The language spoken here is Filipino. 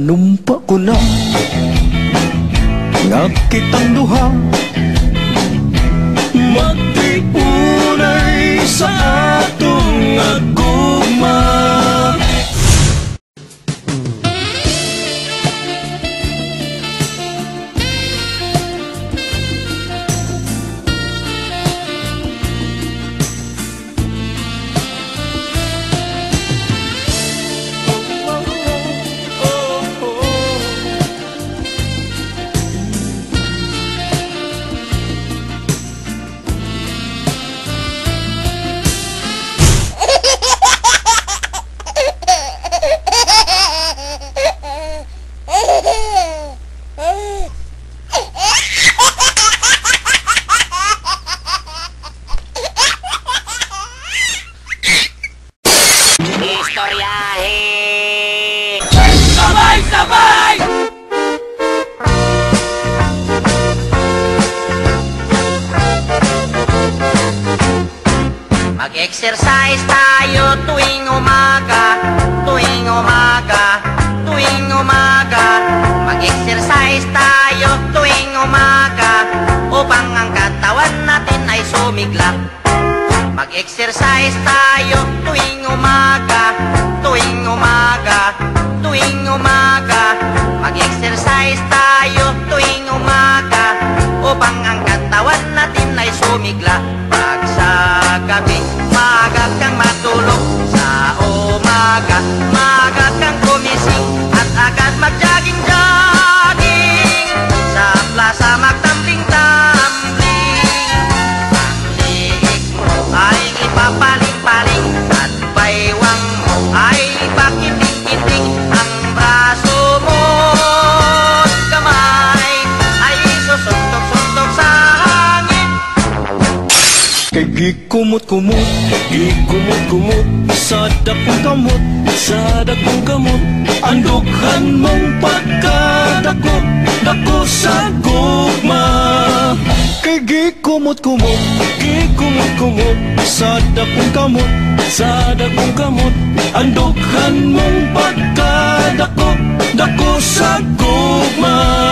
Nanumpa ko na nga kitang duha magtipunay sa atong agugma. Sabay-sabay! Mag-exercise tayo tuwing umaga, tuwing umaga, tuwing umaga. Mag-exercise tayo tuwing umaga upang ang katawan natin ay sumigla. Mag-exercise tayo tuwing umaga, tuwing umaga, tuwing umaga. Mag-exercise tayo tuwing umaga upang ang katawan natin ay sumigla. Pag sa gabi, maaga kang matulog. Sa umaga, maaga kang gumising at agad mag-jogging-jogging. Sa plaza magtambling-tambling. Ang liig mo ay ipapaling-paling at baywang mo ay ipakiting-kiting. Ang braso mo at kamay ay susuntok-suntok sa hangin. Kay gikumot-kumot, gikumot-kumot sa dakong kamot, sa dakong kamot. Andughan mong pagkadako, dako sa gugma. Kay gikumot-kumot, gikumot-kumot sa dakong kamot, sa dakong kamot. Andughan mong pagkadako, dako sa gugma.